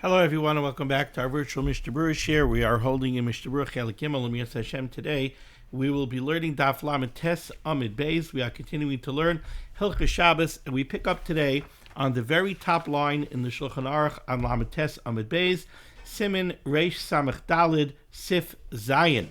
Hello everyone and welcome back to our virtual Mishnah Berurah share. We are holding in Mishnah Berurah Chelik Gimel and Hashem today. We will be learning Daf Lamed Tes Amid Beis. We are continuing to learn Hilchos Shabbos, and we pick up today on the very top line in the Shulchan Aruch on Lamed Tes Amid Beis, Siman Reish Samach Dalid Sif Zayin.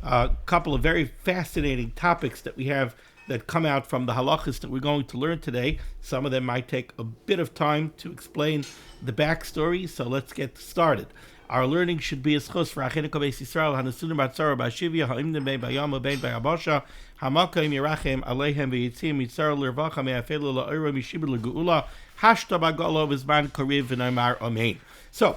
A couple of very fascinating topics that we have that come out from the halachas that we're going to learn today. Some of them might take a bit of time to explain the backstory, so let's get started. Our learning should be as chus for Achenu Beis Yisrael Hanasunim Batzara Bashivya Ha'imdim Bein Bayama Bein Bayabasha Hamakayim Yerachem Aleihem V'Yitzim Yitzar L'Rvacha Me'afelu La'ira Mishibur L'Geula Hashta Bagalo V'Zman Kariv V'Naimar Amen. So,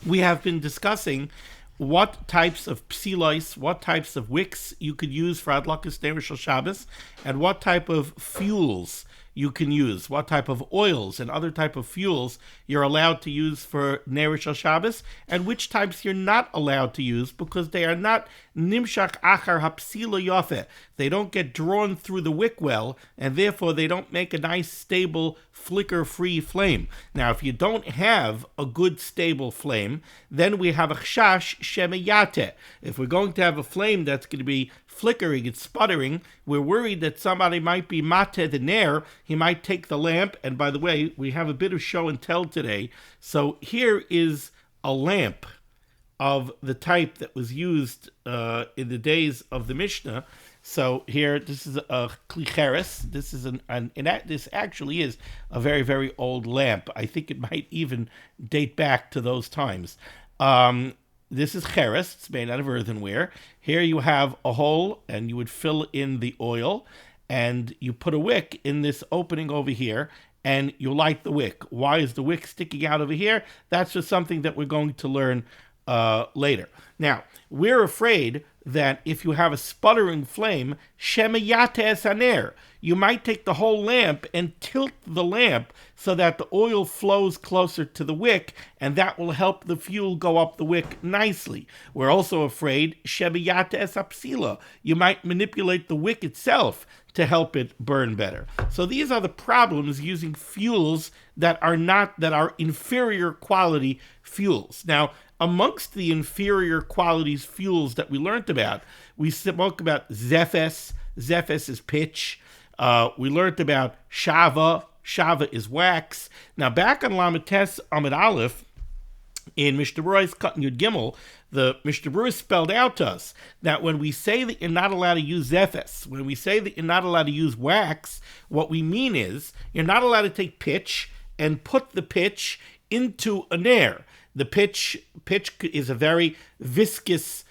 we have been discussing what types of psilois, what types of wicks you could use for Adlakas Neiros Shabbos, and what type of fuels you can use, what type of oils and other type of fuels you're allowed to use for Neiros Shabbos, and which types you're not allowed to use because they are not nimshach achar hapsila yofe. They don't get drawn through the wick well, and therefore they don't make a nice, stable, flicker-free flame. Now, if you don't have a good, stable flame, then we have a chash shemeyate. If we're going to have a flame that's going to be flickering, it's sputtering, we're worried that somebody might be mate the nair. He might take the lamp, and by the way, we have a bit of show and tell today. So here is a lamp of the type that was used in the days of the Mishnah. So here, this is a klicheres. This is this actually is a very, very old lamp. I think it might even date back to those times. This is cheres. It's made out of earthenware. Here you have a hole, and you would fill in the oil, and you put a wick in this opening over here, and you light the wick. Why is the wick sticking out over here? That's just something that we're going to learn later. Now, we're afraid that if you have a sputtering flame, shemeyate esaner, you might take the whole lamp and tilt the lamp so that the oil flows closer to the wick, and that will help the fuel go up the wick nicely. We're also afraid shemeyate esapsila, you might manipulate the wick itself to help it burn better. So these are the problems using fuels that are inferior quality fuels. Now, amongst the inferior qualities fuels that we learned about, we spoke about zephes. Zephes is pitch. We learned about shava. Shava is wax. Now, back on Lamed Tes Amid Aleph, in Mishnah Berurah's Cut Yud Gimel, the Mishnah Berurah spelled out to us that when we say that you're not allowed to use zephes, when we say that you're not allowed to use wax, what we mean is you're not allowed to take pitch and put the pitch into a nair. The pitch is a very viscous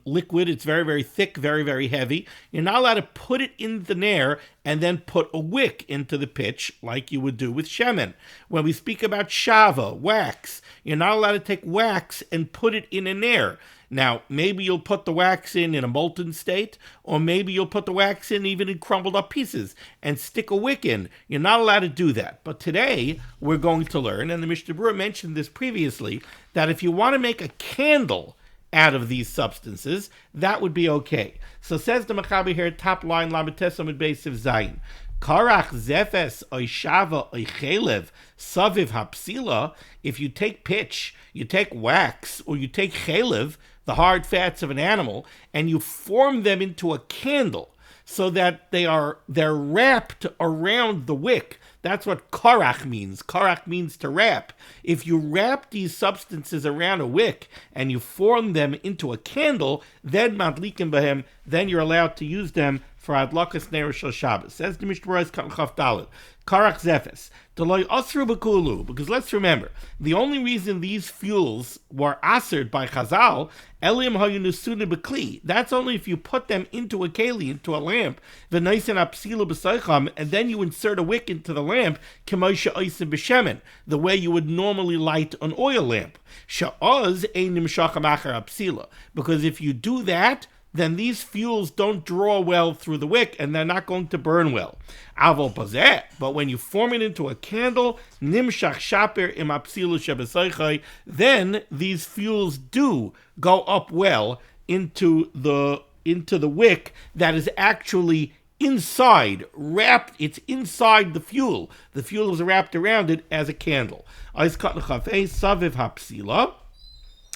liquid. It's very, very thick, very, very heavy. You're not allowed to put it in the nair and then put a wick into the pitch like you would do with shemen. When we speak about shava, wax, you're not allowed to take wax and put it in a nair. Now, maybe you'll put the wax in a molten state, or maybe you'll put the wax in even in crumbled up pieces and stick a wick in. You're not allowed to do that. But today, we're going to learn, and the Mishnah Berurah mentioned this previously, that if you want to make a candle out of these substances, that would be okay. So says the Mechaber here, top line, Lamed Tes Amid Beis of Zayin. Karach zefes oy shava oy chelev saviv hapsila. If you take pitch, you take wax, or you take chelev, the hard fats of an animal, and you form them into a candle so that they're wrapped around the wick. That's what karach means. Karach means to wrap. If you wrap these substances around a wick and you form them into a candle, then madlikim bahem, then you're allowed to use them for Adlakas Neiros Shabbos. Says the Mishnah Berurah's Chaf Dalet. Karach zefes. Deloi osru b'kulu. Because let's remember, the only reason these fuels were asered by Chazal, elim hayu nusuna b'kli. That's only if you put them into a keli, into a lamp, v'naisen apsila b'saycham, and then you insert a wick into the lamp, k'moshe oisim b'shemen, the way you would normally light an oil lamp. Sha'oz ein nimshacham achar apsila. Because if you do that, then these fuels don't draw well through the wick, and they're not going to burn well. Avol pazeh, but when you form it into a candle, nimshach shaper im apsilu shebesaychai, then these fuels do go up well into the wick that is actually inside, wrapped, it's inside the fuel. The fuel is wrapped around it as a candle.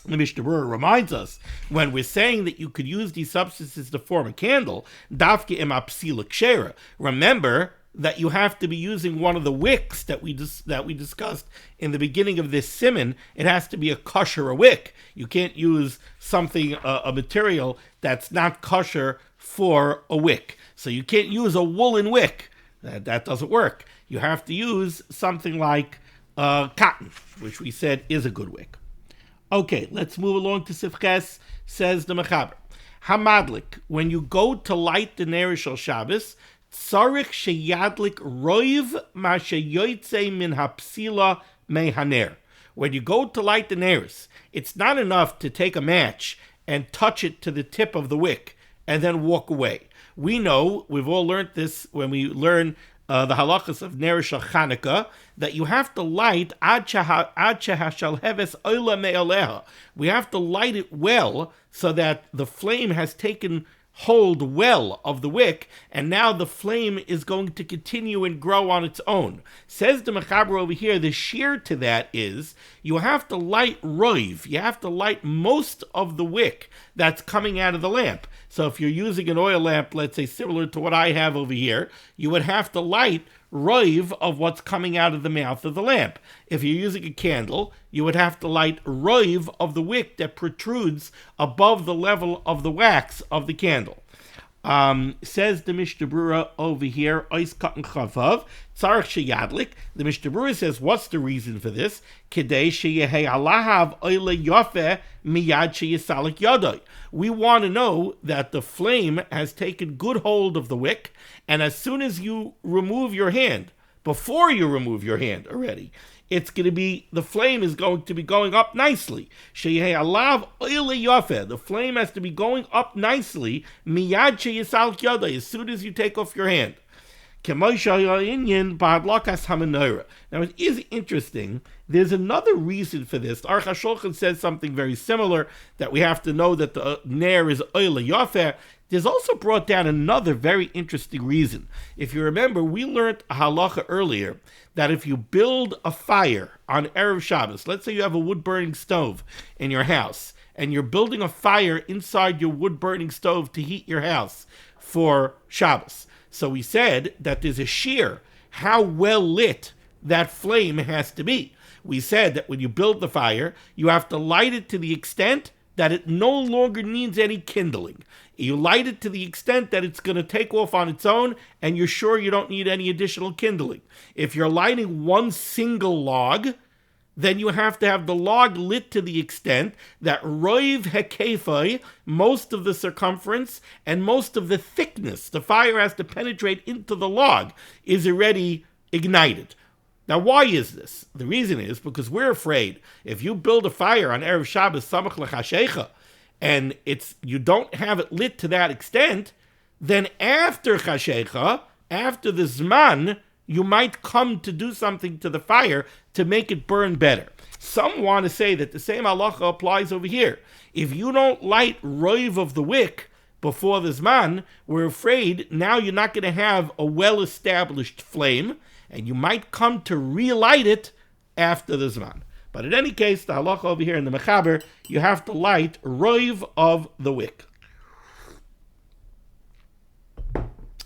The Mishnah Berurah reminds us, when we're saying that you could use these substances to form a candle, remember that you have to be using one of the wicks that we discussed in the beginning of this Siman. It has to be a kosher wick. You can't use something, a material that's not kosher for a wick. So you can't use a woolen wick. That doesn't work. You have to use something like cotton, which we said is a good wick. Okay, let's move along to Sifches, says the Mechaber. Hamadlik, when you go to light the Ner Shel Shabbos, tzarich sheyadlik roiv ma sheyoytze min hapsila mehaner. When you go to light the Neros, it's not enough to take a match and touch it to the tip of the wick and then walk away. We know, we've all learned this when we learn the halachas of Ner Shel Chanukah, that you have to light ad shehashalheves oila me'aleha. We have to light it well so that the flame has taken hold well of the wick, and now the flame is going to continue and grow on its own. Says the Mechaber over here, the shear to that is, you have to light roiv, you have to light most of the wick that's coming out of the lamp. So if you're using an oil lamp, let's say similar to what I have over here, you would have to light roiv of what's coming out of the mouth of the lamp. If you're using a candle, you would have to light roiv of the wick that protrudes above the level of the wax of the candle. Says the Mishnah Berurah over here, Ois Katan Chavav, Tzarech Sheyadlik. The Mishnah Berurah says, what's the reason for this? Kedei sheyehei alahav oile yofeh miyad sheyisalik yodoi. We want to know that the flame has taken good hold of the wick, and as soon as you remove your hand, before you remove your hand already, it's going to be, the flame is going to be going up nicely. Sheyehei alav oile yofeh. The flame has to be going up nicely, miyad sheyisalik yodoi, as soon as you take off your hand. Now it is interesting. There's another reason for this. Aruch HaShulchan says something very similar, that we have to know that the ner is oil yafeh. There's also brought down another very interesting reason. If you remember, we learned a halacha earlier that if you build a fire on Erev Shabbos, let's say you have a wood-burning stove in your house, and you're building a fire inside your wood-burning stove to heat your house for Shabbos. So we said that there's a shear, how well lit that flame has to be. We said that when you build the fire, you have to light it to the extent that it no longer needs any kindling. You light it to the extent that it's going to take off on its own, and you're sure you don't need any additional kindling. If you're lighting one single log, then you have to have the log lit to the extent that roiv hekefai, most of the circumference and most of the thickness, the fire has to penetrate into the log, is already ignited. Now, why is this? The reason is because we're afraid if you build a fire on Erev Shabbos samach l'chashecha, and you don't have it lit to that extent, then after chashecha, after the zman, you might come to do something to the fire to make it burn better. Some want to say that the same halacha applies over here. If you don't light roiv of the wick before the zman, we're afraid now you're not going to have a well-established flame, and you might come to relight it after the zman. But in any case, the halacha over here in the Mechaber, you have to light roiv of the wick.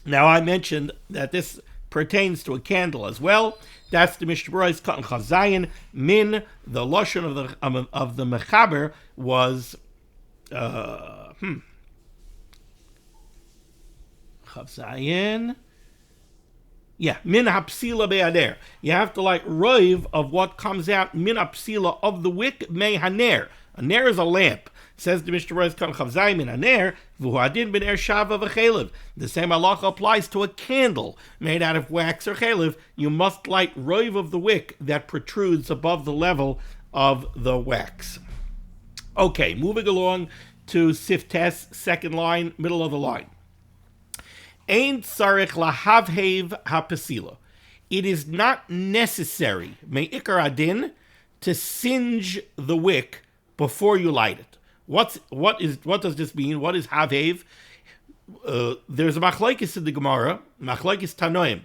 Now, I mentioned that this pertains to a candle as well. That's the Mishnah Berurah's Katan Chazayin. Min, the lashon of the Mechaber was Chazayin. Yeah, min hapsila be'aner. You have to light roiv of what comes out min hapsila of the wick me haner. A ner is a lamp. Says the Mishnah Berurah's Katan Chazayin min haner v'huadin ben er shava v'chelev. The same halacha applies to a candle made out of wax or chelev. You must light roiv of the wick that protrudes above the level of the wax. Okay, moving along to Siftes, second line, middle of the line. Ein tzarich lahavhev hapesila. It is not necessary, me'ikar adin, to singe the wick before you light it. What does this mean? What is havhev? there's a machlokes in the Gemara, machlokes Tanoim,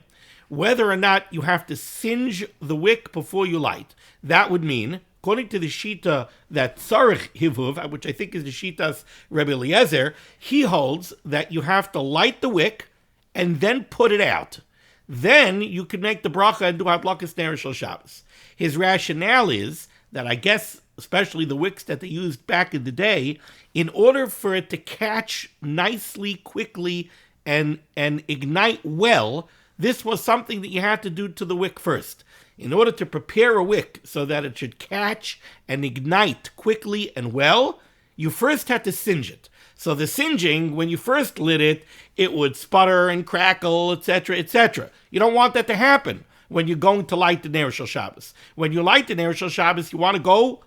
whether or not you have to singe the wick before you light. That would mean, according to the Shita that Tzarech Hivuv, which I think is the Shita's Rebbe Eliezer, he holds that you have to light the wick and then put it out. Then you can make the bracha and do Hadlakas Ner Shel Shabbos. His rationale is that I guess, especially the wicks that they used back in the day, in order for it to catch nicely, quickly, and ignite well, this was something that you had to do to the wick first. In order to prepare a wick so that it should catch and ignite quickly and well, you first had to singe it. So the singeing, when you first lit it, it would sputter and crackle, etc., etc. You don't want that to happen when you're going to light the Ner Shel Shabbos. When you light the Ner Shel Shabbos, you want to go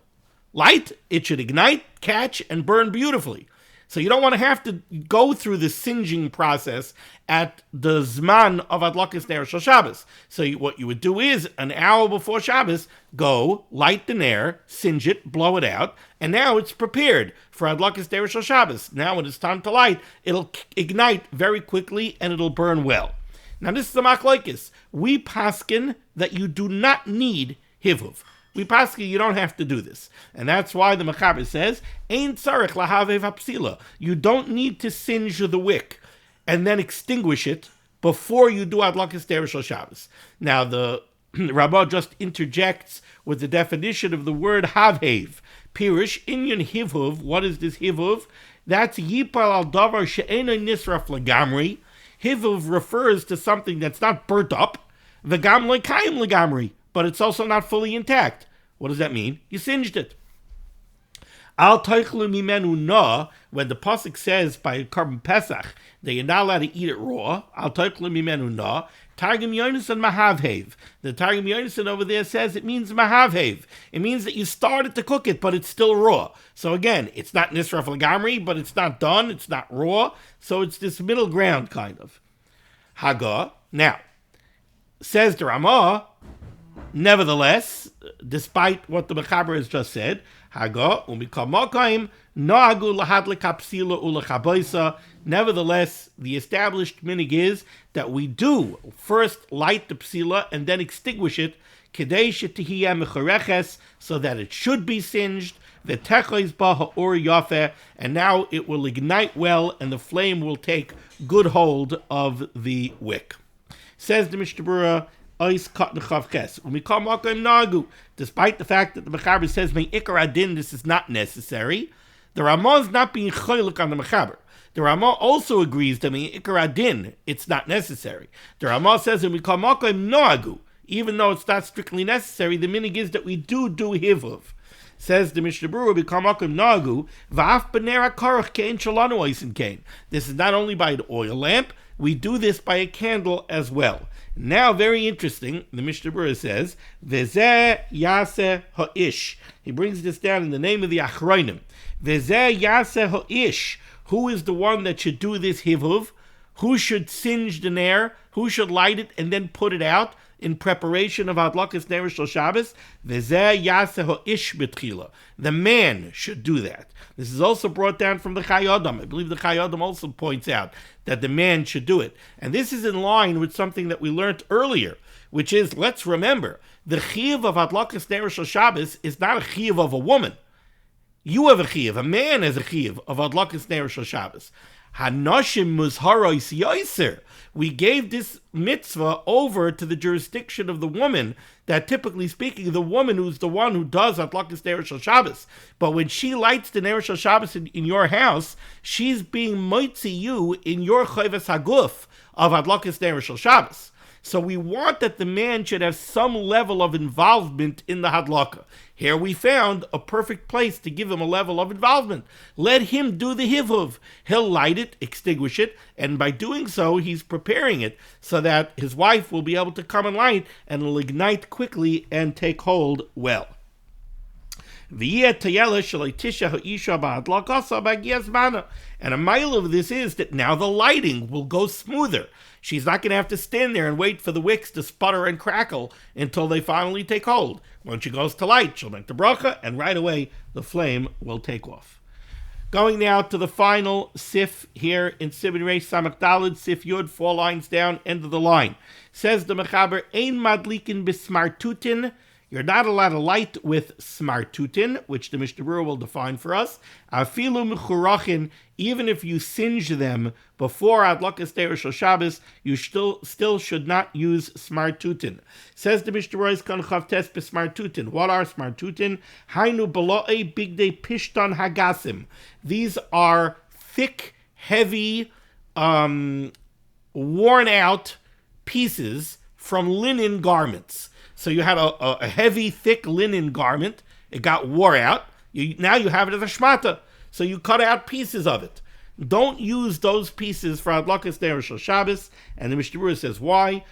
light, it should ignite, catch, and burn beautifully. So you don't want to have to go through the singeing process at the Zman of Adlakas Ner Shel Shabbos. So what you would do is, an hour before Shabbos, go, light the Ner, singe it, blow it out, and now it's prepared for Adlakas Ner Shel Shabbos. Now when it's time to light, it'll ignite very quickly and it'll burn well. Now this is the machlokes. We paskin that you do not need hivuv. We paskin you don't have to do this. And that's why the Mechaber says, Ein tzarech lahavev hapsila. You don't need to singe the wick and then extinguish it before you do Adlakas Ner Shel Shabbos. Now the Rabbah just interjects with the definition of the word havhev. Pirish, inyan hivuv. What is this hivuv? That's yipal al davar she'ena nisraf legamri. Hivuv refers to something that's not burnt up. V'gam lekayim legamri. But it's also not fully intact. What does that mean? You singed it. Al teichlu mimenu na, when the pasuk says by Korban Pesach that you're not allowed to eat it raw, al teichlu mimenu na, Targum Yonason mahavhev. The Targum Yonason over there says it means mahavhev. It means that you started to cook it, but it's still raw. So again, it's not nisraf legamri, but it's not done, it's not raw. So it's this middle ground kind of. Haga. Now, says the Ramah, nevertheless, despite what the Mechaber has just said, Haga, umikamakayim, noagu lahadlik hapsila ulachaboisa. Nevertheless, the established minig is that we do first light the psila and then extinguish it, kedei shetihiyeh mechoreches, so that it should be singed, v'techois ba ha'or yafeh, and now it will ignite well and the flame will take good hold of the wick. Says the Mishnah Berurah, despite the fact that the Mechaber says ikar adin, this is not necessary, the Ramah is not being choylek on the Mechaber. The Ramah also agrees that ikar adin, it's not necessary. The Ramah says even though it's not strictly necessary, the minig is that we do hivuv. Says the Mishnah Berurah, this is not only by an oil lamp, we do this by a candle as well. Now, very interesting, the Mishnah Berurah says, Vezeh yaseh ha'ish. He brings this down in the name of the Achronim. Vezeh yaseh ha'ish. Who is the one that should do this hivuv? Who should singe the ner? Who should light it and then put it out in preparation of Adlakas Ner Shel Shabbos? Vezeh yaseh ha'ish betchila. The man should do that. This is also brought down from the Chai Adam. I believe the Chai Adam also points out that the man should do it. And this is in line with something that we learned earlier, which is, let's remember, the chiyuv of Adlakas Ner Shel Shabbos is not a chiyuv of a woman. You have a chiyuv, a man has a chiyuv of Adlakas Ner Shel Shabbos. Hanoshim muzharos yoiser. We gave this mitzvah over to the jurisdiction of the woman, that typically speaking, the woman who's the one who does Adlakas Ner Shel Shabbos. But when she lights the Ner Shel Shabbos in your house, she's being moitzi you in your chayvas haguf of Adlakas Ner Shel Shabbos. So we want that the man should have some level of involvement in the hadlaka. Here we found a perfect place to give him a level of involvement. Let him do the hivuv. He'll light it, extinguish it, and by doing so, he's preparing it so that his wife will be able to come and light, and it'll ignite quickly and take hold well. And a mile of this is that now the lighting will go smoother. She's not going to have to stand there and wait for the wicks to sputter and crackle until they finally take hold. When she goes to light, she'll make the bracha, and right away the flame will take off. Going now to the final sif here in Siman Reish Samach Daled, sif Yud, 4 lines down, end of the line. Says the Mechaber, Ein madlikin bismartutin. You're not allowed to light with smartutin, which the Mishnah Berurah will define for us. Afilu mechurachin, even if you singe them before Adlakas Neiros Shabbos, you still should not use smartutin. Says the Mishnah Berurah, Kan Chavtes besmartutin. What are smartutin? Hainu belo'e bigdei pishton hagasim. These are thick, heavy, worn out pieces from linen garments. So you had a heavy, thick linen garment. It got wore out. Now you have it as a shmata. So you cut out pieces of it. Don't use those pieces for Adlakas Neiros Shabbos. And the Mishnah Berurah says why?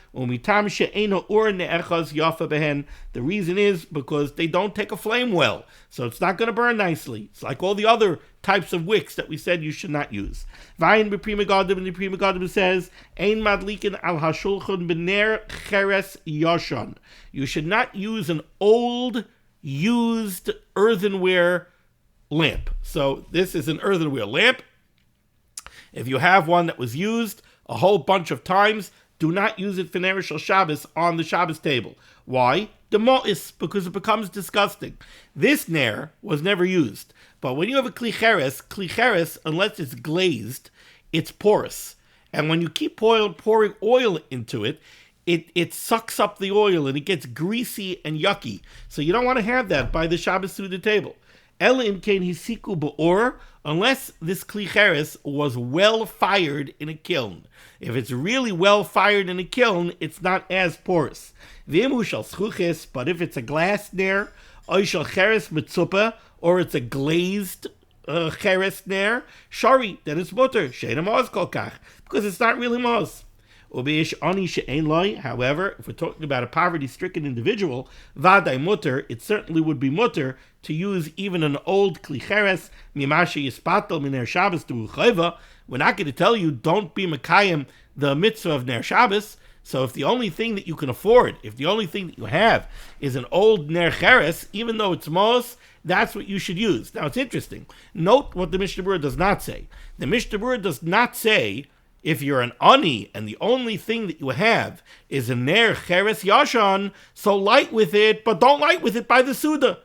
The reason is because they don't take a flame well. So it's not going to burn nicely. It's like all the other types of wicks that we said you should not use. Vayin b'Prima Gadim, and the Prima Gadim says, Ein madlikin al hashulchan b'ner cheres yoshan. You should not use an old, used earthenware lamp. So this is an earthenware lamp. If you have one that was used a whole bunch of times, do not use it for Neiros Shabbos on the Shabbos table. Why? Demois, because it becomes disgusting. This ner was never used. But when you have a klicheres, unless it's glazed, it's porous. And when you keep pouring oil into it, it sucks up the oil and it gets greasy and yucky. So you don't want to have that by the Shabbos Suda table. Ela imkein hisiku ba'or, unless this klicheres was well fired in a kiln. If it's really well fired in a kiln, it's not as porous. V'im shal schuches, but if it's a glass ner, oy shal cheres mitzupa, or it's a glazed cheres ner, shari, then it's mutter, she'ena moz kol kach, because it's not really moz. However, if we're talking about a poverty-stricken individual, vaday mutter, it certainly would be mutter to use even an old klicheres, mimashe yispatel min ner Shabbos to uchayva. We're not going to tell you don't be mekayim the mitzvah of ner Shabbos. So if the only thing that you can afford, if the only thing that you have is an old ner cheres, even though it's mos, that's what you should use. Now it's interesting. Note what the Mishnah Berurah does not say. The Mishnah Berurah does not say, if you're an ani and the only thing that you have is a ner cheres yashan, so light with it, but don't light with it by the Suda.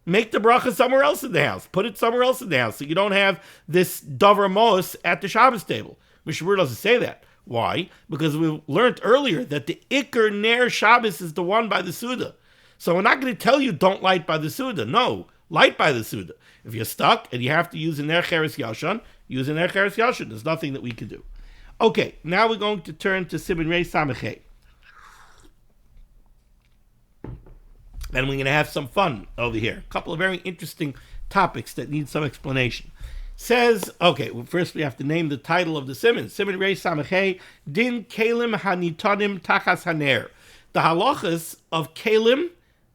Make the bracha somewhere else in the house. Put it somewhere else in the house so you don't have this davar mos at the Shabbos table. Mishnah Berurah doesn't say that. Why? Because we learned earlier that the Iker ner Shabbos is the one by the Suda. So we're not going to tell you don't light by the Suda. No, light by the Suda. If you're stuck and you have to use a ner cheres yashan, use a ner cheres yashan. There's nothing that we can do. Okay, now we're going to turn to Siman Reish Samach. And we're going to have some fun over here. A couple of very interesting topics that need some explanation. Says, okay, well, first we have to name the title of the Siman. Siman Reish Samach, Din Kalim Hanitanim Tachas Haner. The halachas of kalim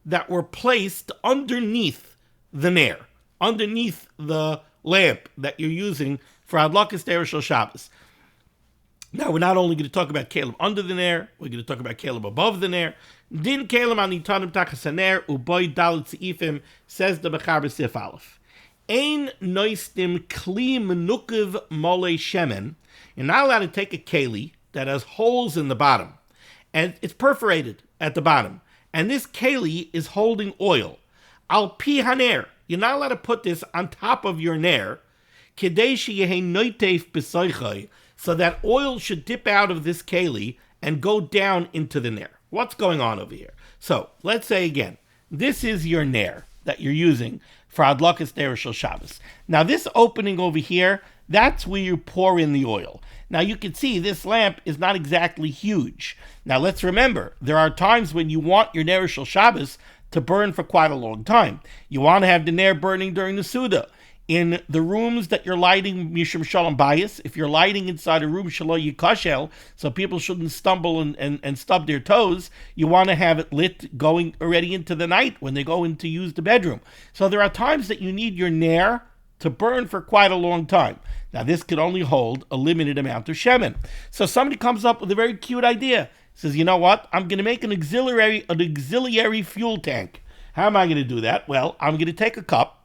that were placed underneath the ner, underneath the lamp that you're using for Adlakas Neiros Shabbos. Now, we're not only going to talk about kalim under the ner, we're going to talk about kalim above the ner. Din kalim anitanim tachas haner uboy dalet seifim, says the Mechaber Sif Aleph. Ein noistim kli menukiv mole shemen. You're not allowed to take a keli that has holes in the bottom, and it's perforated at the bottom. And this keli is holding oil. Al pi haner. You're not allowed to put this on top of your ner. Kedei sheyehei noiteif b'soichai, so that oil should dip out of this keli and go down into the ner. What's going on over here? So, let's say again, this is your ner that you're using for Adlakas Neiros Shabbos. Now, this opening over here, that's where you pour in the oil. Now, you can see this lamp is not exactly huge. Now, let's remember, there are times when you want your Neiros Shabbos to burn for quite a long time. You want to have the ner burning during the Suda. In the rooms that you're lighting Mishum Shalom Bayis, if you're lighting inside a room Shalo Yikashel, so people shouldn't stumble and stub their toes, you want to have it lit going already into the night when they go in to use the bedroom. So there are times that you need your ner to burn for quite a long time. Now this could only hold a limited amount of shemen. So somebody comes up with a very cute idea. Says, you know what? I'm going to make an auxiliary fuel tank. How am I going to do that? Well, I'm going to take a cup,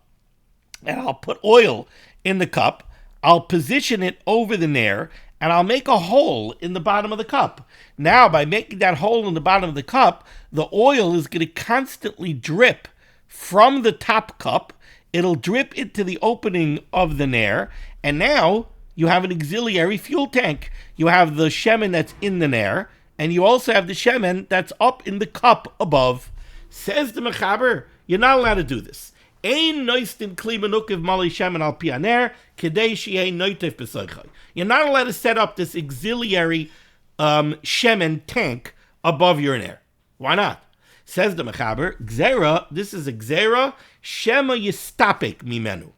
and I'll put oil in the cup, I'll position it over the nair, and I'll make a hole in the bottom of the cup. Now, by making that hole in the bottom of the cup, the oil is going to constantly drip from the top cup. It'll drip into the opening of the nair, and now you have an auxiliary fuel tank. You have the shemen that's in the nair, and you also have the shemen that's up in the cup above. Says the mechaber, you're not allowed to do this. Ein noistin kli menukiv mali shemen al pi haner, kedei she'ei noitef b'soichai. You're not allowed to set up this auxiliary shemen tank above your nair. Why not? Says the mechaber, gzera, this is a gzera, shema yistapik mimenu.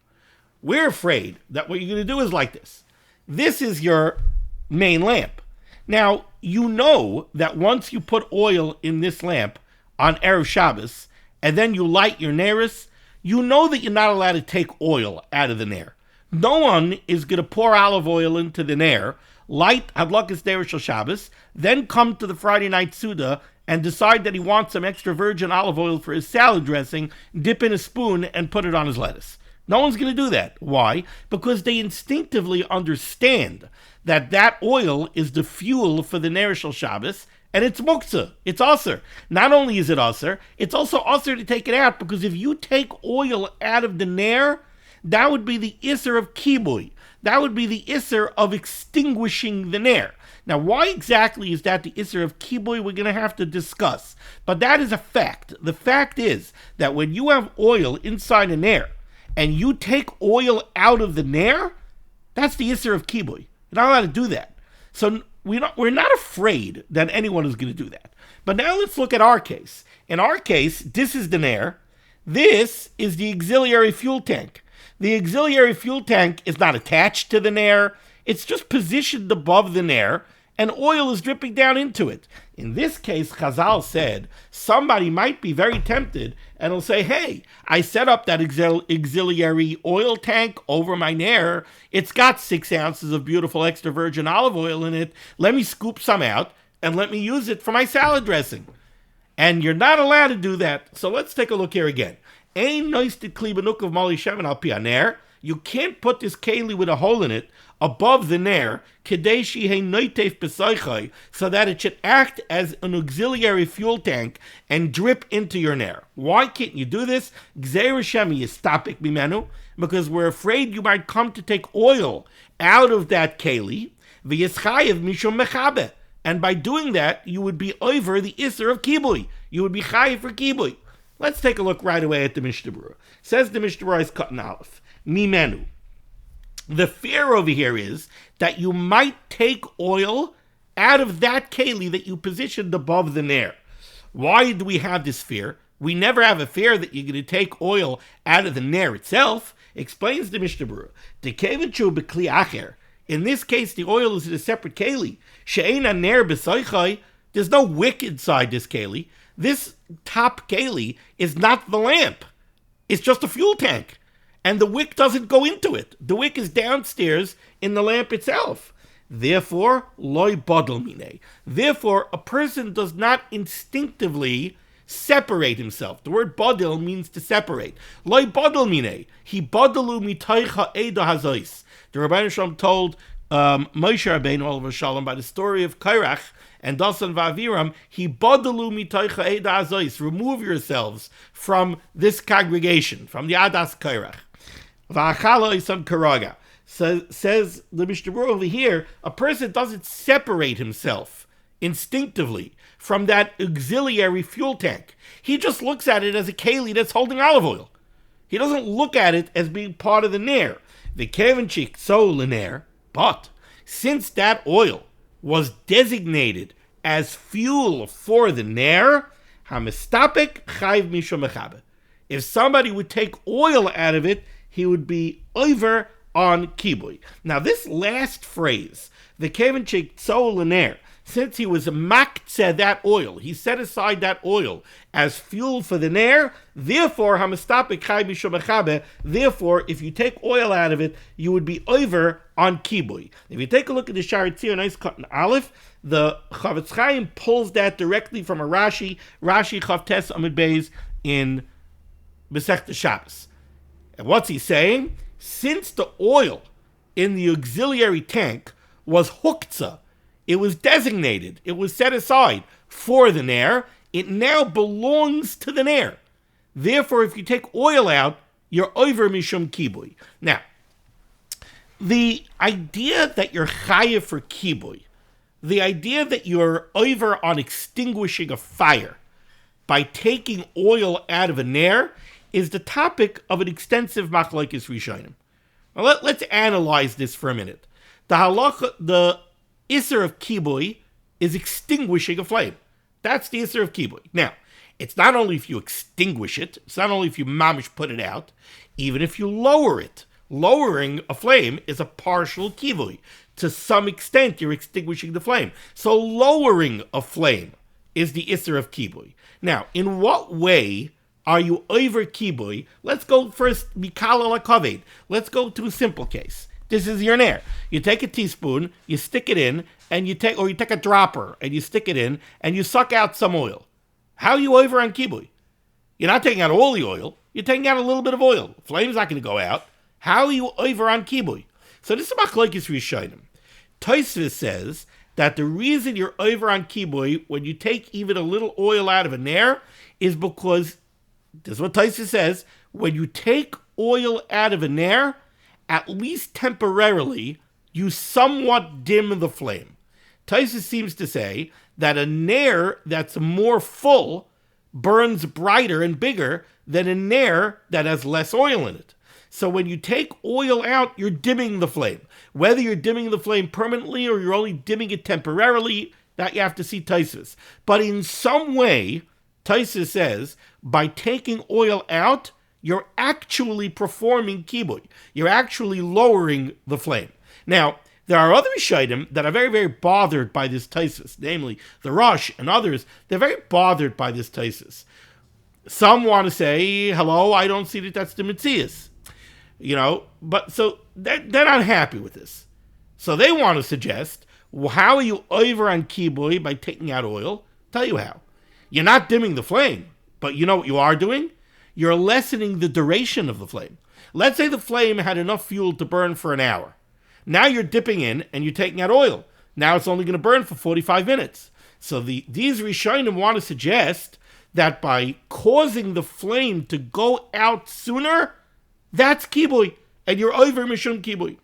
We're afraid that what you're going to do is like this. This is your main lamp. Now, you know that once you put oil in this lamp on Erev Shabbos, and then you light your Neiros, you know that you're not allowed to take oil out of the nair. No one is going to pour olive oil into the nair, light Hadlakas Neiros Shel Shabbos, then come to the Friday night Suda and decide that he wants some extra virgin olive oil for his salad dressing, dip in a spoon, and put it on his lettuce. No one's going to do that. Why? Because they instinctively understand that that oil is the fuel for the Neiros Shel Shabbos, and it's muktzah. It's aser. Not only is it aser, it's also aser to take it out, because if you take oil out of the nair, that would be the iser of kibui. That would be the iser of extinguishing the nair. Now, why exactly is that the iser of kibui? We're going to have to discuss. But that is a fact. The fact is that when you have oil inside a nair, and you take oil out of the nair, that's the iser of kibui. You're not allowed to do that. So we're not afraid that anyone is going to do that. But now let's look at our case. In our case, this is the nair. This is the auxiliary fuel tank. The auxiliary fuel tank is not attached to the nair. It's just positioned above the nair, and oil is dripping down into it. In this case, Chazal said, somebody might be very tempted and will say, hey, I set up that auxiliary oil tank over my nair. It's got 6 ounces of beautiful extra virgin olive oil in it. Let me scoop some out and let me use it for my salad dressing. And you're not allowed to do that. So let's take a look here again. Ein noisted kli benukav mali shemen al pi haner. You can't put this keli with a hole in it above the nair, kedei shehei noitef b'soichai, so that it should act as an auxiliary fuel tank and drip into your nair. Why can't you do this? Gzeira shemi yistapik mimenu, because we're afraid you might come to take oil out of that keli, v'yischayev mishum mechabe, and by doing that, you would be over the iser of kibui. You would be chayev for kibui. Let's take a look right away at the Mishnah Berurah. Says the Mishnah Berurah is cut in aleph. Mimenu. The fear over here is that you might take oil out of that keli that you positioned above the nair. Why do we have this fear? We never have a fear that you're going to take oil out of the nair itself. Explains the Mishnah Berurah. Dekevichu bekli acher. In this case, the oil is in a separate keli. She'eina nair b'soichai. There's no wick inside this keli. This top keli is not the lamp. It's just a fuel tank. And the wick doesn't go into it. The wick is downstairs in the lamp itself. Therefore, loy bodel mine. Therefore, a person does not instinctively separate himself. The word bodel means to separate. Loy bodel mine. He bodelu mitoicha eda hazois. The Rabbeinu Shalom told Moshe Rabbeinu Olav Shalom by the story of Kairach and Dasan Vaviram, he bodelu mitoicha eda hazois. Remove yourselves from this congregation, from the Adas Kairach. So, says the Mishnah Berurah over here, a person doesn't separate himself instinctively from that auxiliary fuel tank. He just looks at it as a keli that's holding olive oil. He doesn't look at it as being part of the nair. The kevenchik so l'nair, but since that oil was designated as fuel for the nair, hamistapik chayv mishum mechabe. If somebody would take oil out of it, he would be over on kibui. Now, this last phrase, the kevenchik tzol l'nair, since he was maktzeh that oil, he set aside that oil as fuel for the nair, therefore, hamastapik chai mishum mechabe, therefore, if you take oil out of it, you would be over on kibui. If you take a look at the Shari Tzir, nice cut in aleph, the Chavetz Chaim pulls that directly from a Rashi Chavtes Amud Beis in Masechta Shabbos. And what's he saying? since the oil in the auxiliary tank was huktzah, it was designated, it was set aside for the ner, it now belongs to the ner. Therefore, if you take oil out, you're over mishum kibui. Now, the idea that you're chayiv for kibui, the idea that you're over on extinguishing a fire by taking oil out of a ner is the topic of an extensive machlokes rishonim. Now let's analyze this for a minute. The halacha, the isser of kibui is extinguishing a flame. That's the isser of kibui. Now, it's not only if you extinguish it, it's not only if you mamish put it out, even if you lower it. Lowering a flame is a partial kibui. To some extent, you're extinguishing the flame. So lowering a flame is the isser of kibui. Now, in what way are you over kibui? Let's go first, mikal ala kaved. Let's go to a simple case. This is your ner. You take a teaspoon, you stick it in, and you take a dropper, and you stick it in, and you suck out some oil. How are you over on kibui? You're not taking out all the oil. You're taking out a little bit of oil. The flame's not going to go out. How are you over on kibui? So this is machlokes rishonim. Tosfos says that the reason you're over on kibui when you take even a little oil out of a ner is because, this is what Tosfos says, when you take oil out of a ner, at least temporarily, you somewhat dim the flame. Tosfos seems to say that a ner that's more full burns brighter and bigger than a ner that has less oil in it. So when you take oil out, you're dimming the flame. Whether you're dimming the flame permanently or you're only dimming it temporarily, that you have to see Tosfos. But in some way, Tosfos says, by taking oil out, you're actually performing kibui. You're actually lowering the flame. Now, there are other rishonim that are very, very bothered by this Tosfos, namely the Rosh and others. They're very bothered by this Tosfos. Some want to say, hello, I don't see that that's the Metzias. But so they're not happy with this. So they want to suggest, well, how are you over on kibui by taking out oil? Tell you how. You're not dimming the flame, but you know what you are doing? You're lessening the duration of the flame. Let's say the flame had enough fuel to burn for an hour. Now you're dipping in and you're taking out oil. Now it's only going to burn for 45 minutes. So these Rishonim want to suggest that by causing the flame to go out sooner, that's kibui, and you're over mishum kibui.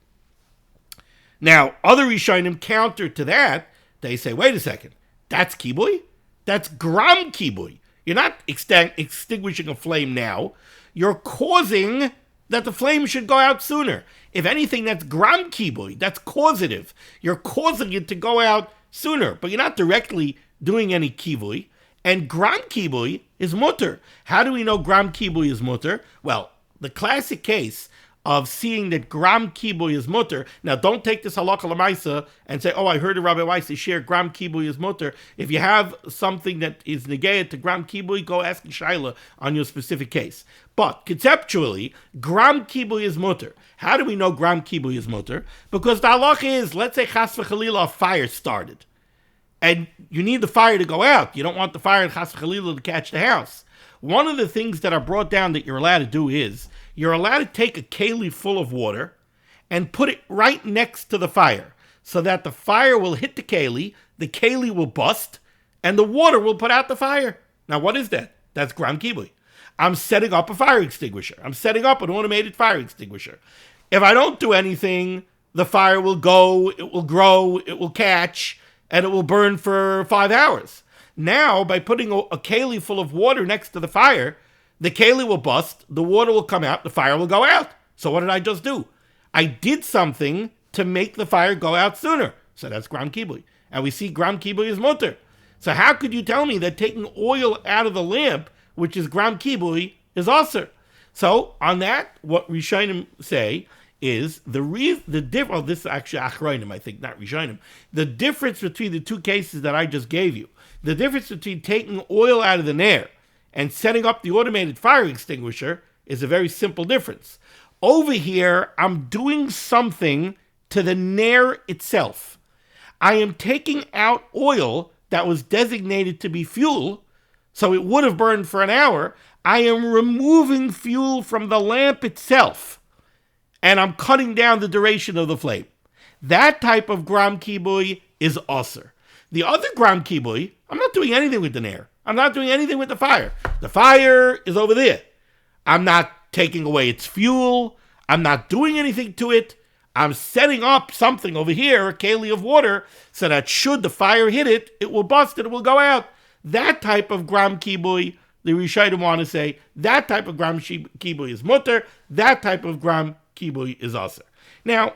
Now, other Rishonim counter to that. They say, wait a second, that's kibui? That's gram kibui. You're not extinguishing a flame now. You're causing that the flame should go out sooner. If anything, that's gram kibui. That's causative. You're causing it to go out sooner, but you're not directly doing any kibui. And gram kibui is mutter. How do we know gram kibui is mutter? Well, the classic case of seeing that gram kibui is mutter. Now, don't take this halakha l'maisa and say, oh, I heard a Rabbi Weiss share gram kibui is mutter. If you have something that is negayah to gram kibui, go ask Shaila on your specific case. But conceptually, gram kibui is mutter. How do we know gram kibui is mutter? Because the halakha is, let's say chas v'chalila, a fire started. And you need the fire to go out. You don't want the fire in chas v'chalila to catch the house. One of the things that are brought down that you're allowed to do is, you're allowed to take a keli full of water and put it right next to the fire so that the fire will hit the keli will bust, and the water will put out the fire. Now, what is that? That's gram kibui. I'm setting up a fire extinguisher. I'm setting up an automated fire extinguisher. If I don't do anything, the fire will go, it will grow, it will catch, and it will burn for 5 hours. Now, by putting a keli full of water next to the fire, the keli will bust, the water will come out, the fire will go out. So what did I just do? I did something to make the fire go out sooner. So that's gram kibui. And we see gram kibui is mutter. So how could you tell me that taking oil out of the lamp, which is gram kibui, is aser? So on that, what Rishonim say is this is actually Achronim, I think, not Rishonim. The difference between the two cases that I just gave you, the difference between taking oil out of the ner and setting up the automated fire extinguisher is a very simple difference. Over here, I'm doing something to the ner itself. I am taking out oil that was designated to be fuel, so it would have burned for an hour. I am removing fuel from the lamp itself. and I'm cutting down the duration of the flame. That type of gram kibui is aser. The other gram kibui, I'm not doing anything with the nair. I'm not doing anything with the fire. The fire is over there. I'm not taking away its fuel. I'm not doing anything to it. I'm setting up something over here, a keli of water, so that should the fire hit it, it will bust and it will go out. That type of gram kibui, the Rishonim want to say, that type of gram kibui is mutter. That type of gram kibui is aser. Now,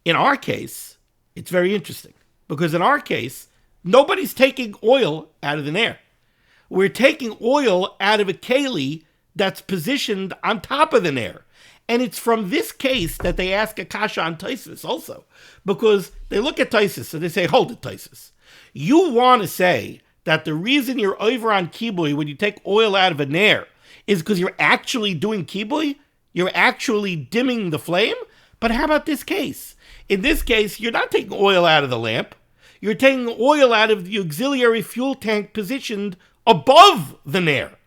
in our case, it's very interesting. Because in our case, nobody's taking oil out of the nair. We're taking oil out of a keli that's positioned on top of the nair. And it's from this case that they ask a kasha on Taisus also. Because they look at Taisus and they say, hold it, Taisus. You want to say that the reason you're over on kibui when you take oil out of a nair is because you're actually doing kibui? You're actually dimming the flame? But how about this case? In this case, you're not taking oil out of the lamp. You're taking oil out of the auxiliary fuel tank positioned above the nair.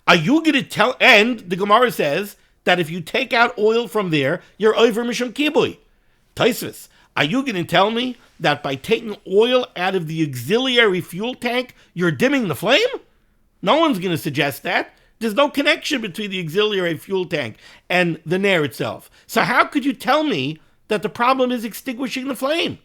Are you going to tell? And the Gemara says that if you take out oil from there, you're over mishum kibui. Taisvis, are you going to tell me that by taking oil out of the auxiliary fuel tank, you're dimming the flame? No one's going to suggest that. There's no connection between the auxiliary fuel tank and the nair itself. So how could you tell me that the problem is extinguishing the flame?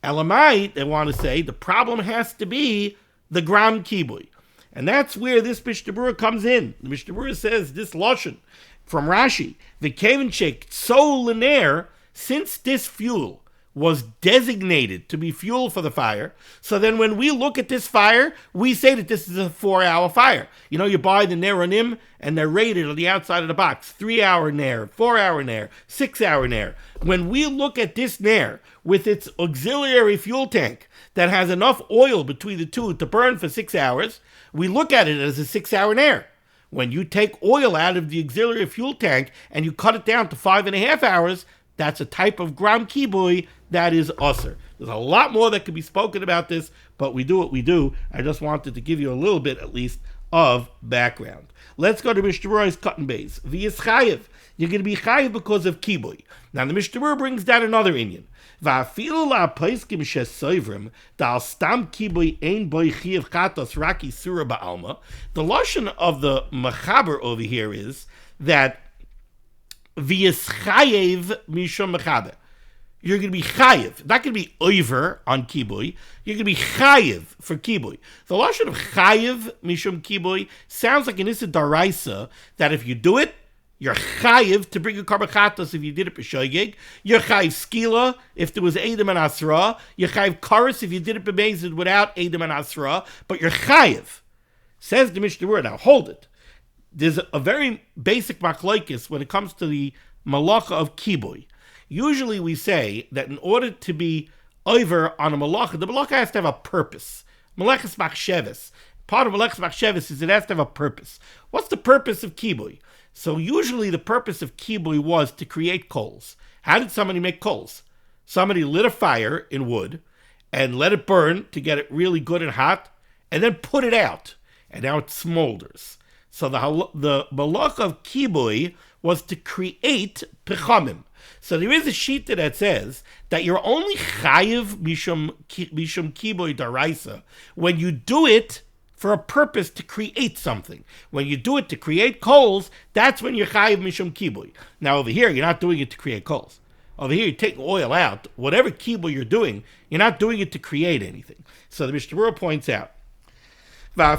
Elamai, they want to say, the problem has to be the gram kibui. And that's where this Mishnah Berurah comes in. The Mishnah Berurah says, this lashon from Rashi, the kevenchek so linear, since this fuel was designated to be fuel for the fire, so then when we look at this fire, we say that this is a 4-hour fire. You know, you buy the Neronim, and they're rated on the outside of the box. 3-hour nair, 4-hour nair, 6-hour nair. When we look at this nair with its auxiliary fuel tank that has enough oil between the two to burn for 6 hours, we look at it as a 6-hour nair. When you take oil out of the auxiliary fuel tank and you cut it down to 5.5 hours, that's a type of gram kibui that is aser. There's a lot more that could be spoken about this, but we do what we do. I just wanted to give you a little bit, at least, of background. Let's go to Mishnah Berurah's cotton base. V'yis chayev. You're going to be chayev because of kibui. Now, the Mishnah Berurah brings down another inyan. Va'afilu la'apaiskim shesoivrim dal stam kibui ein boi chiyev chatos raki surah ba'alma. The lashon of the mechaber over here is that v'yis chayev mishum mechaber. You're going to be chayev, not going to be over on kibui. You're going to be chayev for kibui. The lashon of chayev mishum kibui sounds like an issa daraisa that if you do it, you're chayev to bring a karbachatos if you did it b'shoigeg. You're chayev skila if there was edom and asra. You're chayev karis if you did it b'mezid without edom and asra. But you're chayev. Says the Mishnah Berurah. Now hold it. There's a very basic machlokes when it comes to the malacha of kibui. Usually we say that in order to be over on a malacha, the malacha has to have a purpose. Malachas machsheves. Part of malachas machsheves is it has to have a purpose. What's the purpose of kibui? So usually the purpose of kibui was to create coals. How did somebody make coals? Somebody lit a fire in wood and let it burn to get it really good and hot, and then put it out, and now it smolders. So the malacha of kibui was to create pechamim. So there is a shita that says that you're only chayiv mishum kibui daraisa when you do it for a purpose to create something. When you do it to create coals, that's when you're chayiv mishum kibui. Now over here, you're not doing it to create coals. Over here, you're taking oil out. Whatever kibui you're doing, you're not doing it to create anything. So the Mishnah Berurah points out, even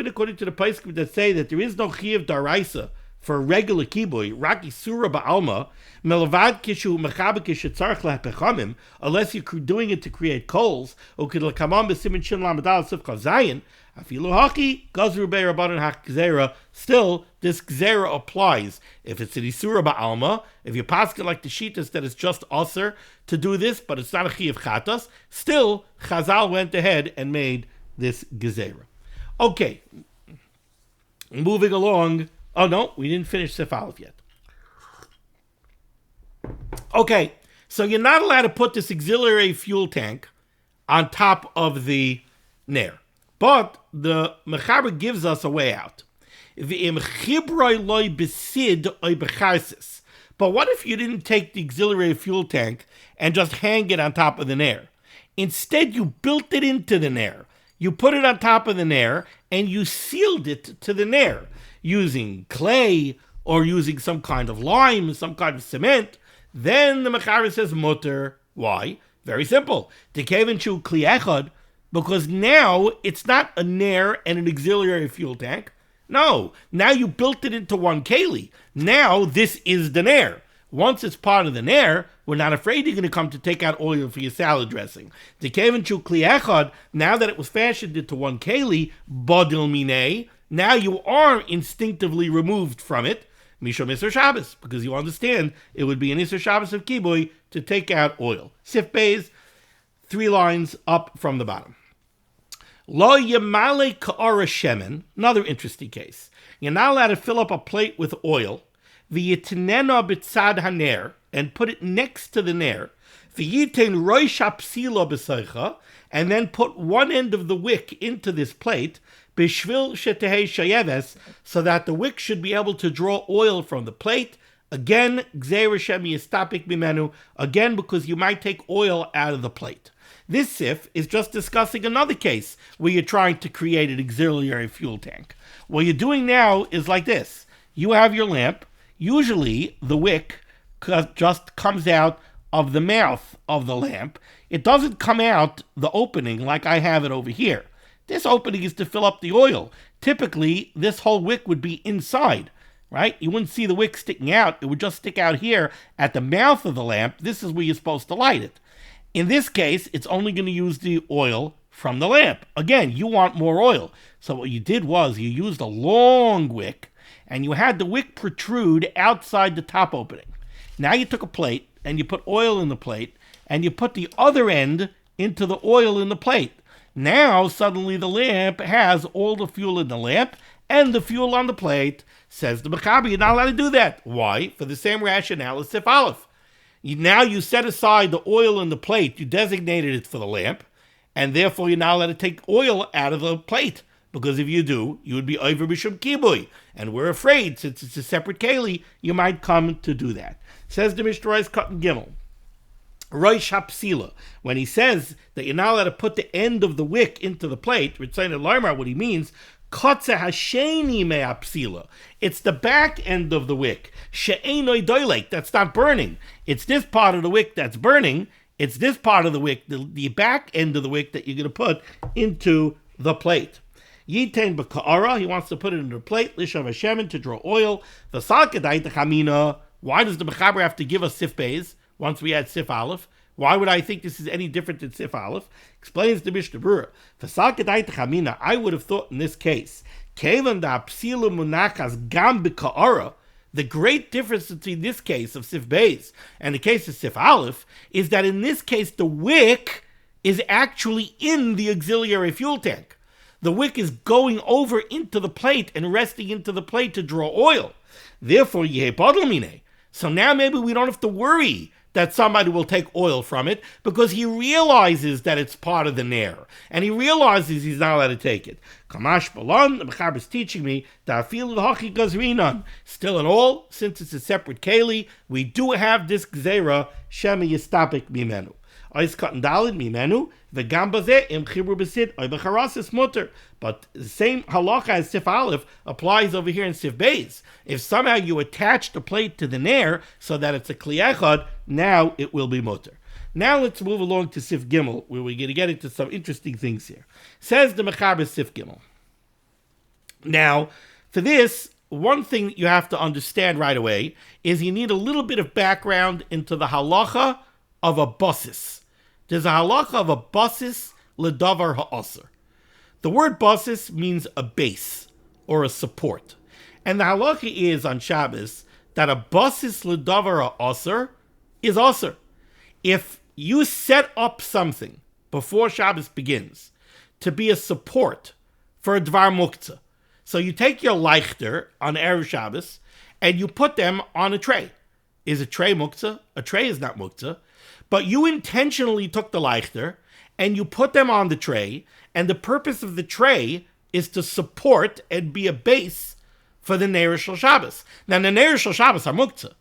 according to the paiskim that say that there is no chiyav daraisa for a regular kibui, raki surah ba'alma, melavad kishu mechabe kishu tzarich lehpechamim, unless you're doing it to create coals, or could l'kamam b'simin shin lamadal sifcha zayin, afilu haki gazru be'rabanan hak-gzera, still, this gzera applies. If it's an isura ba'alma, if you pass it like the shitas that it's just aser to do this, but it's not a chiyav chatas, still, Chazal went ahead and made this gzera. Okay, moving along. Oh, no, we didn't finish Sif Aleph yet. Okay, so you're not allowed to put this auxiliary fuel tank on top of the nair. But the Mechaber gives us a way out. V'im chibroi loy besid oy becharsis. But what if you didn't take the auxiliary fuel tank and just hang it on top of the nair? Instead, you built it into the nair. You put it on top of the nair and you sealed it to the nair using clay or using some kind of lime, some kind of cement. Then the Mechara says mutter. Why? Very simple. Because now it's not a nair and an auxiliary fuel tank. No, now you built it into one keli. Now this is the nair. Once it's part of the nair, we're not afraid you're going to come to take out oil for your salad dressing. Now that it was fashioned into one keli, bodil mine, now you are instinctively removed from it, mishum Isser Shabbos, because you understand it would be an Isser Shabbos of kibui to take out oil. Sif Beis, 3 lines up from the bottom. Lo yemale ka'ara shemen, another interesting case. You're not allowed to fill up a plate with oil, v'yitnena b'tzad haner, and put it next to the nair, v'yiten roish hapsila b'seicha, and then put one end of the wick into this plate, b'shvil shetehei shayeves, so that the wick should be able to draw oil from the plate. Again, gzeir shem yistapik bimenu, again because you might take oil out of the plate. This sif is just discussing another case where you're trying to create an auxiliary fuel tank. What you're doing now is like this. You have your lamp. Usually the wick just comes out of the mouth of the lamp. It doesn't come out the opening like I have it over here. This opening is to fill up the oil. Typically, this whole wick would be inside, right? You wouldn't see the wick sticking out. It would just stick out here at the mouth of the lamp. This is where you're supposed to light it. In this case, it's only going to use the oil from the lamp. Again, you want more oil. So what you did was you used a long wick and you had the wick protrude outside the top opening. Now you took a plate and you put oil in the plate and you put the other end into the oil in the plate. Now suddenly the lamp has all the fuel in the lamp and the fuel on the plate. Says the Mechaber, you're not allowed to do that. Why? For the same rationale as Sif Aleph. Now you set aside the oil in the plate, you designated it for the lamp, and therefore you're not allowed to take oil out of the plate, because if you do, you would be over b'shum kibui, and we're afraid, since it's a separate keli, you might come to do that. Says the Mishnah Berurah Cotton Gimel, Roish Hapsila, when he says that you're not allowed to put the end of the wick into the plate, Ritzayin Lamar, what he means, Kotze hasheni me'apsila. It's the back end of the wick. She'enoi doilek, that's not burning. It's this part of the wick that's burning. It's this part of the wick, the back end of the wick, that you're going to put into the plate. Yitein b'ka'ara, he wants to put it into a plate. Lishav hashemen, to draw oil. V'salkedai t'chamina. Why does the Mechaber have to give us Sif Beis once we had Sif Aleph? Why would I think this is any different than Sif Aleph? Explains the Mishnah Berurah. I would have thought in this case, the great difference between this case of Sif Beis and the case of Sif Aleph is that in this case the wick is actually in the auxiliary fuel tank. The wick is going over into the plate and resting into the plate to draw oil. Therefore, so now maybe we don't have to worry that somebody will take oil from it, because he realizes that it's part of the nair, and he realizes he's not allowed to take it. Kamash Balon, the Mechaber is teaching me that still in all, since it's a separate keli, we do have this gzeira shemi yistapik mimenu. Ois cotton dalid mimenu v'gam bazeh im chibur besid oy b'charasis mutter. But the same halacha as Sif Aleph applies over here in Sif Beis. If somehow you attach the plate to the nair so that it's a kli echad, now it will be mutter. Now let's move along to Sif Gimel, where we're going to get into some interesting things here. Says the Mechaber Sif Gimel. Now, for this, one thing that you have to understand right away is you need a little bit of background into the halacha of a basis. There's a halacha of a basis ledavar ha'aser. The word basis means a base or a support. And the halacha is on Shabbos that a basis ledavar ha'aser is aser. If you set up something before Shabbos begins to be a support for a dvar muktzah, so you take your leichter on Erev Shabbos and you put them on a tray. Is a tray muktzah? A tray is not muktzah. But you intentionally took the leichter and you put them on the tray, and the purpose of the tray is to support and be a base for the Neiros Shel Shabbos. Now, the Neiros Shel Shabbos are muktzah.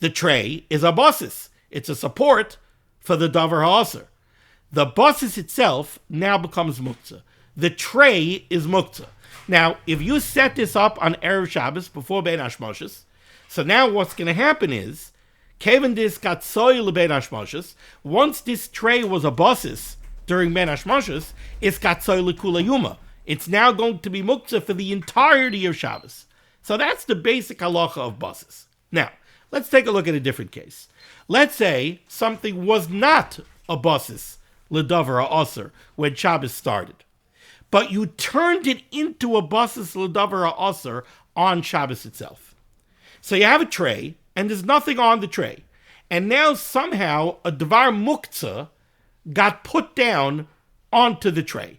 The tray is a basis. It's a support for the davar ha'aser. The basis itself now becomes muktzah. The tray is muktzah. Now, if you set this up on Erev Shabbos before Ben Hashmoshes, so now what's going to happen is, Kevin this got soil Ben Hashmoshes, once this tray was a basis during Ben Hashmoshes, it's got soil kula yuma. It's now going to be muktzah for the entirety of Shabbos. So that's the basic halacha of basis. Now, let's take a look at a different case. Let's say something was not a basis l'davar ha'aser when Shabbos started, but you turned it into a basis l'davar ha'aser on Shabbos itself. So you have a tray, and there's nothing on the tray. And now somehow a davar muktzah got put down onto the tray.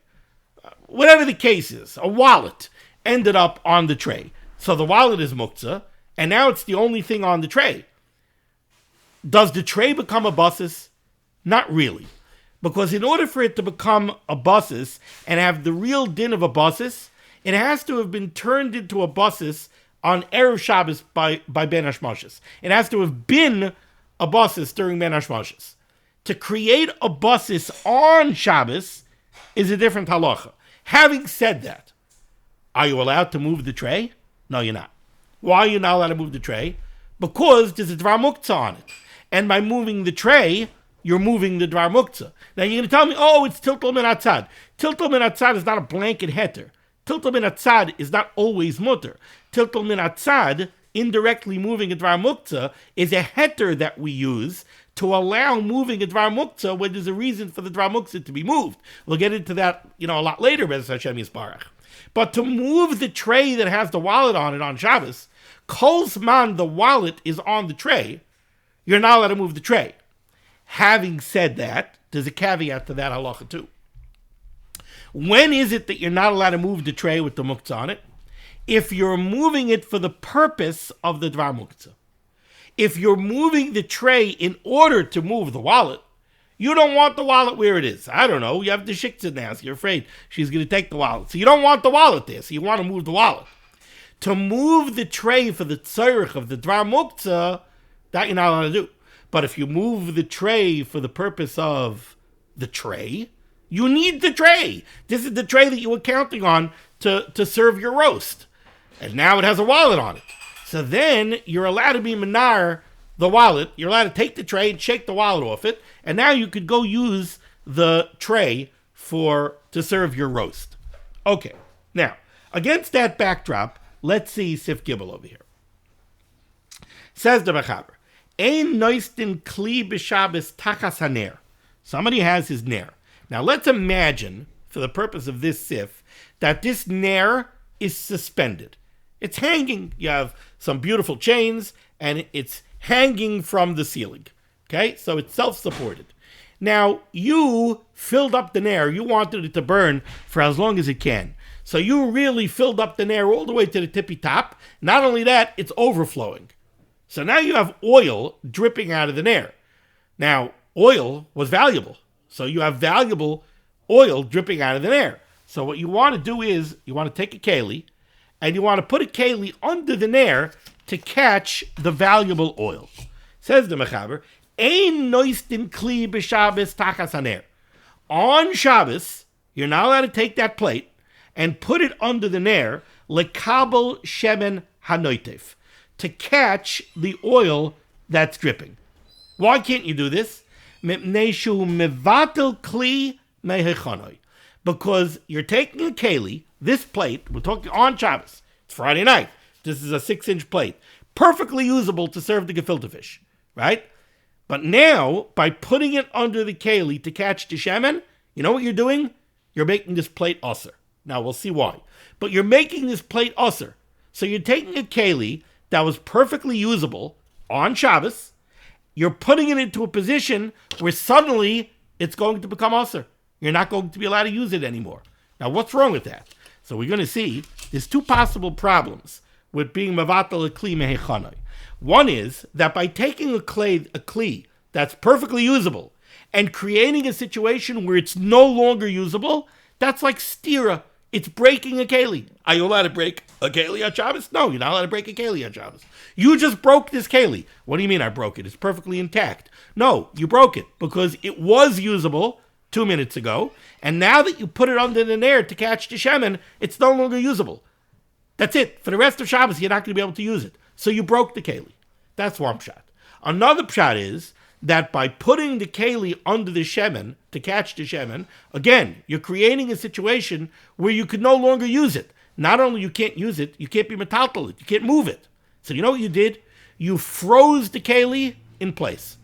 Whatever the case is, a wallet ended up on the tray. So the wallet is muktzah, and now it's the only thing on the tray. Does the tray become a basis? Not really. Because in order for it to become a basis and have the real din of a basis, it has to have been turned into a basis on Erev Shabbos by Ben Hashmoshes. It has to have been a basis during Ben Hashmoshes. To create a basis on Shabbos is a different halacha. Having said that, are you allowed to move the tray? No, you're not. Why are you not allowed to move the tray? Because there's a dvar muktzah on it. And by moving the tray, you're moving the dvar muktzah. Now you're going to tell me, oh, it's tiltul min hatzad. Tiltul min hatzad is not a blanket heter. Tiltul min hatzad is not always mutter. Tiltul min hatzad, indirectly moving a dvar muktzah, is a heter that we use to allow moving a dvar muktzah when there's a reason for the dvar muktzah to be moved. We'll get into that, a lot later, Bez Hashem Yisbarach. But to move the tray that has the wallet on it on Shabbos, kol zman the wallet is on the tray, you're not allowed to move the tray. Having said that, there's a caveat to that halacha too. When is it that you're not allowed to move the tray with the muktzah on it? If you're moving it for the purpose of the dvar muktzah. If you're moving the tray in order to move the wallet, you don't want the wallet where it is. I don't know. You have the shiktzah now, so you're afraid she's going to take the wallet. So you don't want the wallet there, so you want to move the wallet. To move the tray for the tzorich of the dvar muktzah, that you're not allowed to do. But if you move the tray for the purpose of the tray, you need the tray. This is the tray that you were counting on to serve your roast. And now it has a wallet on it. So then you're allowed to be menar the wallet. You're allowed to take the tray and shake the wallet off it. And now you could go use the tray to serve your roast. Okay. Now, against that backdrop, let's see Sif Gibel over here. Says the Mechaber, Ein noistin kli b'Shabbos tachas haner. Somebody has his ner. Now let's imagine, for the purpose of this sif, that this ner is suspended. It's hanging. You have some beautiful chains, and it's hanging from the ceiling. Okay, so it's self-supported. Now, you filled up the ner. You wanted it to burn for as long as it can. So you really filled up the ner all the way to the tippy top. Not only that, it's overflowing. So now you have oil dripping out of the ner. Now, oil was valuable. So you have valuable oil dripping out of the ner. So what you want to do is, you want to take a keli, and you want to put a keli under the ner to catch the valuable oil. Says the Mechaber, Ein noistin kli b'Shabbos tachas haner. On Shabbos, you're not allowed to take that plate and put it under the ner, lekabel shemen hanoitev, to catch the oil that's dripping. Why can't you do this? Because you're taking a keli, this plate, we're talking on Shabbos, it's Friday night, this is a 6-inch plate, perfectly usable to serve the gefilte fish, right? But now, by putting it under the keli to catch the shemen, you know what you're doing? You're making this plate usser. Now, we'll see why. But you're making this plate usser. So you're taking a keli that was perfectly usable on Shabbos, you're putting it into a position where suddenly it's going to become usser. You're not going to be allowed to use it anymore. Now, what's wrong with that? So we're going to see there's two possible problems with being mevatel a kli mehechanoi. One is that by taking a kli that's perfectly usable and creating a situation where it's no longer usable, that's like stira. It's breaking a keli. Are you allowed to break a keli on Shabbos? No, you're not allowed to break a keli on Shabbos. You just broke this keli. What do you mean I broke it? It's perfectly intact. No, you broke it because it was usable 2 minutes ago, and now that you put it under the nair to catch the shemen, it's no longer usable. That's it. For the rest of Shabbos, you're not going to be able to use it. So you broke the keli. That's one pshat. Another pshat is that by putting the keli under the shemen to catch the shemen, again, you're creating a situation where you could no longer use it. Not only you can't use it, you can't be metaltal it, you can't move it. So you know what you did? You froze the keli in place.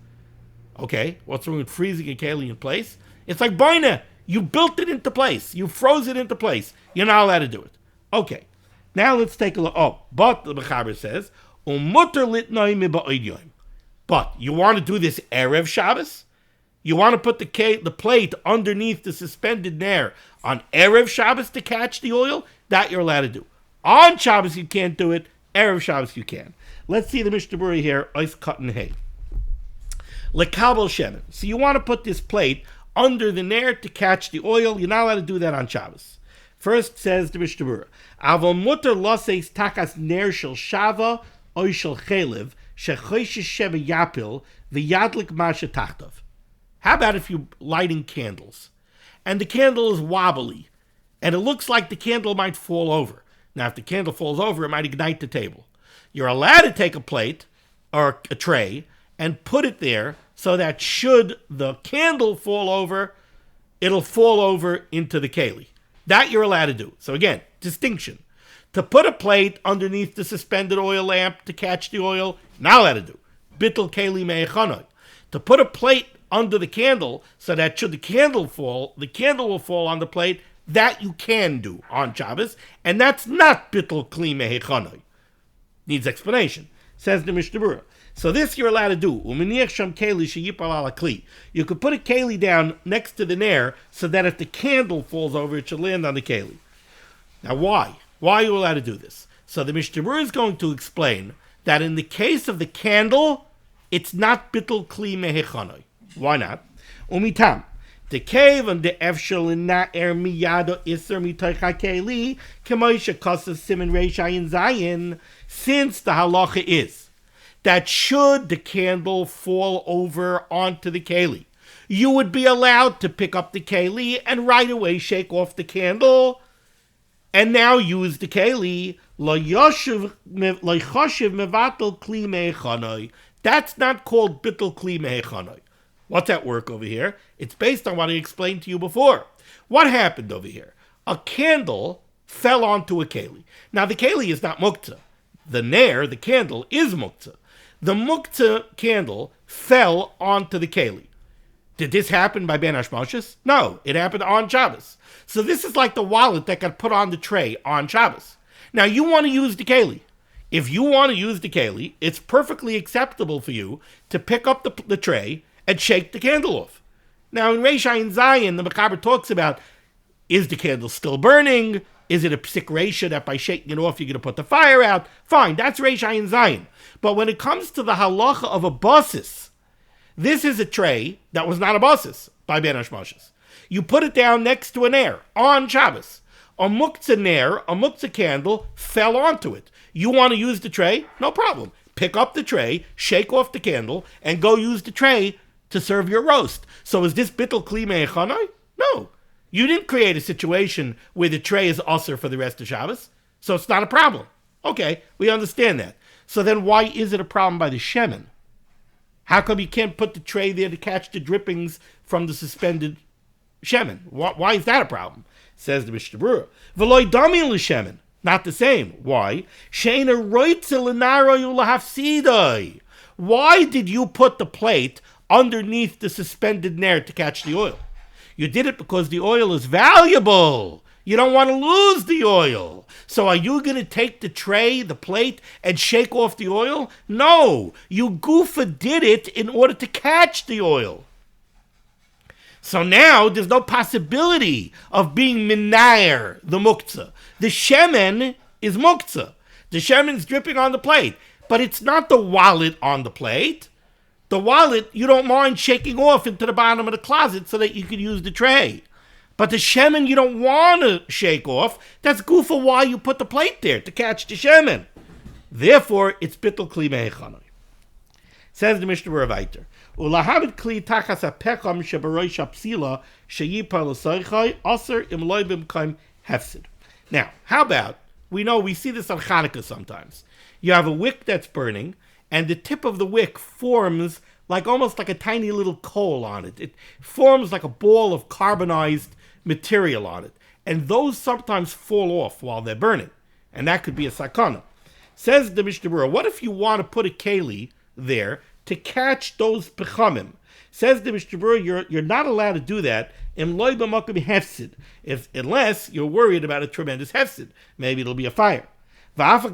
Okay, what's wrong with freezing a keli in place? It's like boina. You built it into place. You froze it into place. You're not allowed to do it. Okay, now let's take a look. Oh, but the Mechaber says, Umutter litnoi miba'od yom. But you want to do this Erev Shabbos? You want to put the plate underneath the suspended nair on Erev Shabbos to catch the oil? That you're allowed to do. On Shabbos you can't do it. Erev Shabbos you can. Let's see the Mishnah Berurah here. Ois cotton hay. Lekabel shemen. So you want to put this plate under the nair to catch the oil. You're not allowed to do that on Shabbos. First says the Mishnah Berurah, Avol mutter loseis takas nair shel shava oy shel chelev shechoishes sheva yapil v'yadlik masha tachtov. How about if you're lighting candles, and the candle is wobbly, and it looks like the candle might fall over. Now, if the candle falls over, it might ignite the table. You're allowed to take a plate or a tray and put it there so that should the candle fall over, it'll fall over into the keli. That you're allowed to do. So again, distinction. To put a plate underneath the suspended oil lamp to catch the oil, not allowed to do. Bitul keli me'echano. To put a plate under the candle so that should the candle will fall on the plate, that you can do on Shabbos, and that's not bitul kli me'echano. Needs explanation. Says the Mishnah Berurah. So this you're allowed to do. You could put a keli down next to the nair so that if the candle falls over, it should land on the keli. Now why? Why are you allowed to do this? So the Mishnah Berurah is going to explain that in the case of the candle, it's not bitul kli mehechanoi. Why not? Umitam. The cave and the efshel in na'er miyado iser mitoicha keli kemoisha kosas siman reishayin zayin, since the halacha is that should the candle fall over onto the keli, you would be allowed to pick up the keli and right away shake off the candle and now use the keli. That's not called bitul kli mehechanoi. What's at work over here? It's based on what I explained to you before. What happened over here? A candle fell onto a keli. Now the keli is not muktzah. The nair, the candle, is muktzah. The muktzah candle fell onto the keli. Did this happen by Ben Hashmoshes? No, it happened on Shabbos. So this is like the wallet that got put on the tray on Shabbos. Now you want to use the keli. If you want to use the keli, it's perfectly acceptable for you to pick up the tray and shake the candle off. Now in Reish Ayin Zayin, the Mechaber talks about, is the candle still burning? Is it a psik reisha that by shaking it off you're going to put the fire out? Fine, that's Reish Ayin Zayin. But when it comes to the halacha of a basis, this is a tray that was not a basis by Ben Hashmoshes. You put it down next to an air on Shabbos. A muktzah nair, a muktzah candle, fell onto it. You want to use the tray? No problem. Pick up the tray, shake off the candle, and go use the tray to serve your roast. So is this bitul kli me'echanoi? No. You didn't create a situation where the tray is usher for the rest of Shabbos, so it's not a problem. Okay, we understand that. So then why is it a problem by the shemen? How come you can't put the tray there to catch the drippings from the suspended shemen? Why is that a problem? Says the Mishnah Berurah. V'loi dami l'shemen. Not the same. Why? She'ena roitze l'naro l'hafsidoi. Why did you put the plate underneath the suspended nair to catch the oil? You did it because the oil is valuable. You don't want to lose the oil. So are you going to take the tray, the plate, and shake off the oil? No. You goofa did it in order to catch the oil. So now there's no possibility of being minayer, the muktzah. The shemen is muktzah. The shemen's dripping on the plate. But it's not the wallet on the plate. The wallet, you don't mind shaking off into the bottom of the closet so that you can use the tray. But the shemen you don't want to shake off. That's goofa why you put the plate there, to catch the shemen. Therefore, it's bitul kli mehechanoi. Says the Mishnah Berurah weiter. Ulahamid kli tachas apecham shebaroish apsila sheyipar l'soichai aser im loibim kaim hefsid. Now, how about, we see this on Hanukkah sometimes. You have a wick that's burning, and the tip of the wick forms almost like a tiny little coal on it. It forms like a ball of carbonized material on it. And those sometimes fall off while they're burning. And that could be a sakana. Says the Mishnah Berurah, what if you want to put a keli there to catch those pechamim? Says the Mishnah Berurah, you're not allowed to do that unless you're worried about a tremendous hefsid. Maybe it'll be a fire. Now,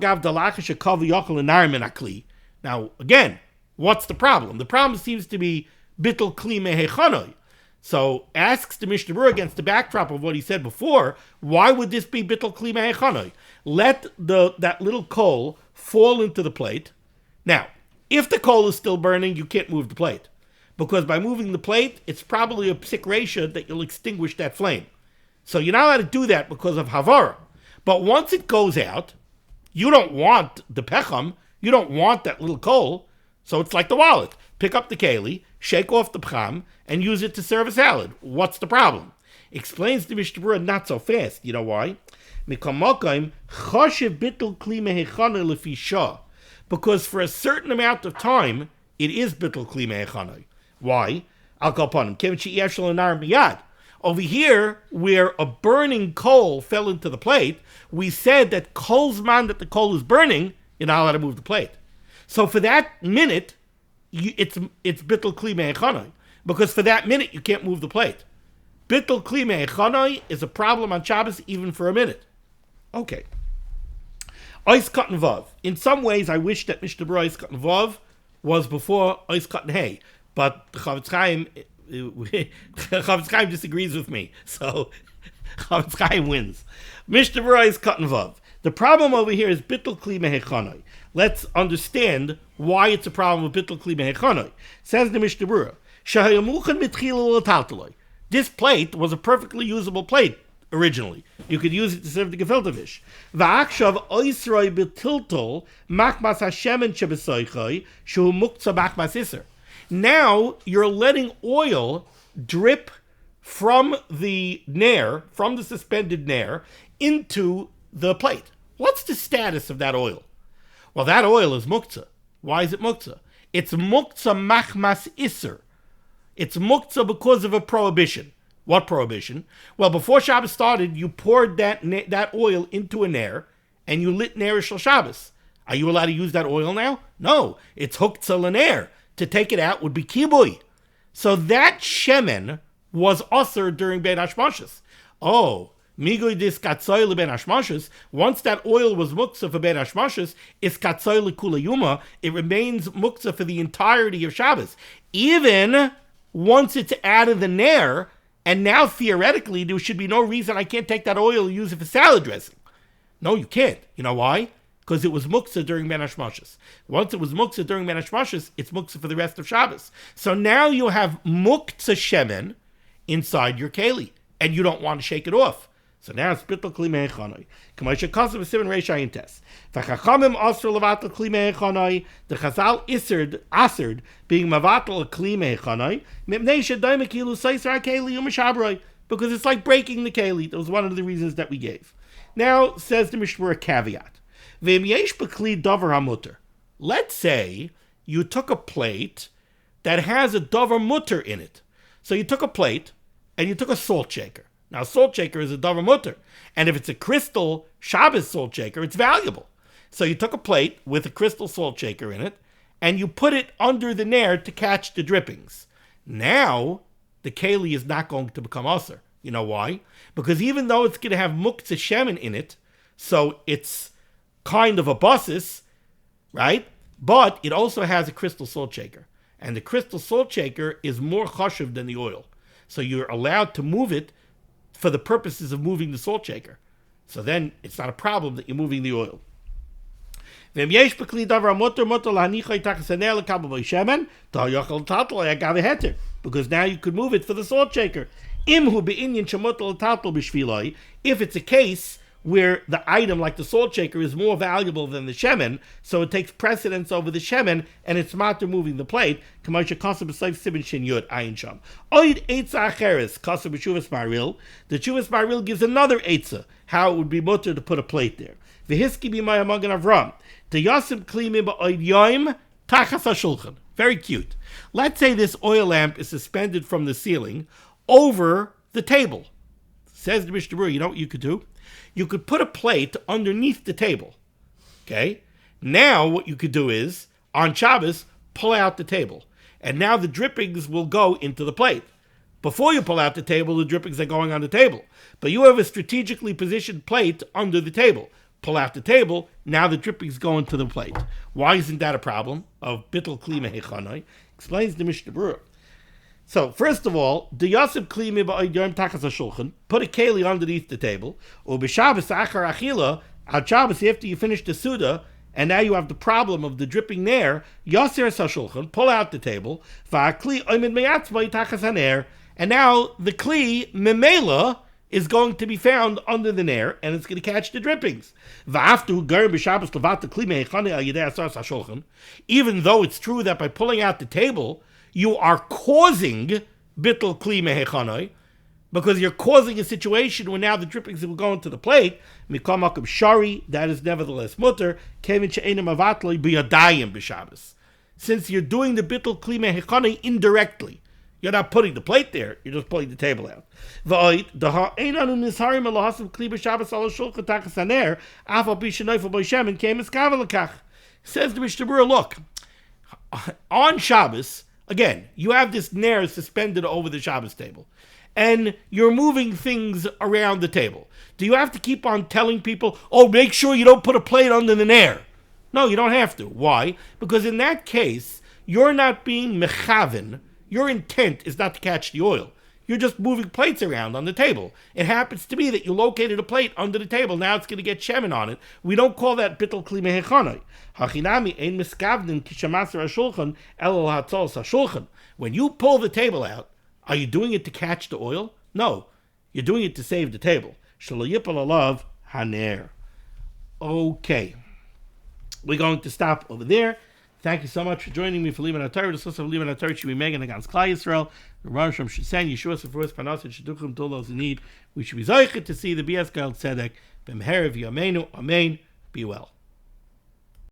again, what's the problem? The problem seems to be bitul kli mehechanoi. So asks the Mishnah Berurah against the backdrop of what he said before, why would this be bitul kli mehechanoi? Let that little coal fall into the plate. Now, if the coal is still burning, you can't move the plate. Because by moving the plate, it's probably a psik reisha that you'll extinguish that flame. So you're not allowed to do that because of havara. But once it goes out, you don't want the pecham, you don't want that little coal, so it's like the wallet. Pick up the keli, shake off the pcham, and use it to serve a salad. What's the problem? Explains the Mishnah Berurah not so fast. You know why? Because for a certain amount of time, it is bitul kli mehechanoi. Why? Over here, where a burning coal fell into the plate, we said that kolzman that the coal is burning, you're not allowed to move the plate. So for that minute, it's bitul kli mehechanoi. Because for that minute, you can't move the plate. Bitul kli mehechanoi is a problem on Shabbos even for a minute. Okay. Ois Katan Vav. In some ways, I wish that Mishnah Berurah Ois Katan Vav was before Ois Katan Hey. But Chavetz Chaim disagrees with me. So Chavetz Chaim wins. Mishnah Berurah Ois Katan Vav. The problem over here is bitul kli mehechanoi. Let's understand why it's a problem with bitul kli mehechanoi. Says the Mishnah Berurah, Shahayamuchan mitchila l'taltaloi. This plate was a perfectly usable plate originally. You could use it to serve the gefilte fish. Va'akshav oisroi betiltol machmas hashemen shebesoichoi shu muktzah machmas iser. Now you're letting oil drip from the nair, from the suspended nair, into the plate. What's the status of that oil? Well, that oil is muktzah. Why is it muktzah? It's muktzah machmas iser. It's muktzah because of a prohibition. What prohibition? Well, before Shabbos started, you poured that oil into a nair, and you lit nair shel Shabbos. Are you allowed to use that oil now? No. It's huktzah l'nair. To take it out would be kibui. So that shemen was usher during Ben Hashmashos. Oh, migui dis katzoy le Ben Hashmashos. Once that oil was muktzah for Ben Hashmashos, is katzoy le kula yuma. It remains muktzah for the entirety of Shabbos. Even once it's out of the nair, and now theoretically there should be no reason I can't take that oil and use it for salad dressing. No, you can't. You know why? Because it was muktzah during Ben Hashmashos. Once it was muktzah during Ben Hashmashos, it's muktzah for the rest of Shabbos. So now you have muktzah shemen inside your keli, and you don't want to shake it off. So now it's bitul kli mehechanoi. K'moshe kasav b'siman reish ayin tes. V'chachamim asr levatel kli mehechanoi. The Chazal aserd being mavatel a kli mehechanoi. Mipnei shedoime kilu seisar keli u'mishabroi. Because it's like breaking the keli. That was one of the reasons that we gave. Now, says the Mishnah Berurah, caveat. V'im yesh b'kli davar hamuter. Let's say you took a plate that has a davar mutter in it. So you took a plate and you took a salt shaker. Now, a salt shaker is a davar mutter. And if it's a crystal Shabbos salt shaker, it's valuable. So you took a plate with a crystal salt shaker in it, and you put it under the nair to catch the drippings. Now, the keli is not going to become usher. You know why? Because even though it's going to have muktzah shemen in it, so it's kind of a basis, right? But it also has a crystal salt shaker. And the crystal salt shaker is more chashuv than the oil. So you're allowed to move it for the purposes of moving the salt shaker. So then it's not a problem that you're moving the oil. Because now you could move it for the salt shaker. Imhu be'inyan shemutal tatal b'shviloi. If it's a case where the item, like the salt shaker, is more valuable than the shemen, so it takes precedence over the shemen, and it's matter moving the plate. The Chuvas Maril gives another eitzah, how it would be mutter to put a plate there. Very cute. Let's say this oil lamp is suspended from the ceiling over the table. Says the Mishnah Berurah, you know what you could do? You could put a plate underneath the table. Okay? Now what you could do is, on Shabbos, pull out the table. And now the drippings will go into the plate. Before you pull out the table, the drippings are going on the table. But you have a strategically positioned plate under the table. Pull out the table, now the drippings go into the plate. Why isn't that a problem of bitul kli mehechanoi? Explains the Mishnah Berurah. So, first of all, the Yosef Kli Ba'ayom Takas HaShulchan, put a keli underneath the table, or b'Shabbos Achar Achila, on Shabbos after you finish the Suda, and now you have the problem of the dripping there, Yoser HaShulchan, pull out the table, Va'akli Oimid Meyatzbay Takas HaNer, and now the Kli, Memela, is going to be found under the nair, and it's going to catch the drippings. Even though it's true that by pulling out the table, you are causing bitul kli mehechanoi, because you're causing a situation where now the drippings will go into the plate. Mikol makom shari, that is nevertheless mutter. Kevin she'enim avatloi b'yadayim b'Shabbos. Since you're doing the bitul kli mehechanoi indirectly, you're not putting the plate there, you're just pulling the table out. Says the Mishnah Berurah, look, on Shabbos, again, you have this nair suspended over the Shabbos table, and you're moving things around the table. Do you have to keep on telling people, oh, make sure you don't put a plate under the nair? No, you don't have to. Why? Because in that case, you're not being mechaven. Your intent is not to catch the oil. You're just moving plates around on the table. It happens to be that you located a plate under the table. Now it's going to get shemen on it. We don't call that bitul kli mehechanoi. Hachinami ein miskavnin kishamasar hashulchan elo hatzos hashulchan. When you pull the table out, are you doing it to catch the oil? No. You're doing it to save the table. Shelo yipol alav haner. Okay. We're going to stop over there. Thank you so much for joining me for limud HaTorah. The source of limud HaTorah should be megan against Klal Yisrael. The Rosh Hashanah should send Yeshua Seferus Panos and Shidduchim to all those in need. We should be zoichet to see the BS Gal Tzedek. B'meherav Yameinu. Amen. Be well.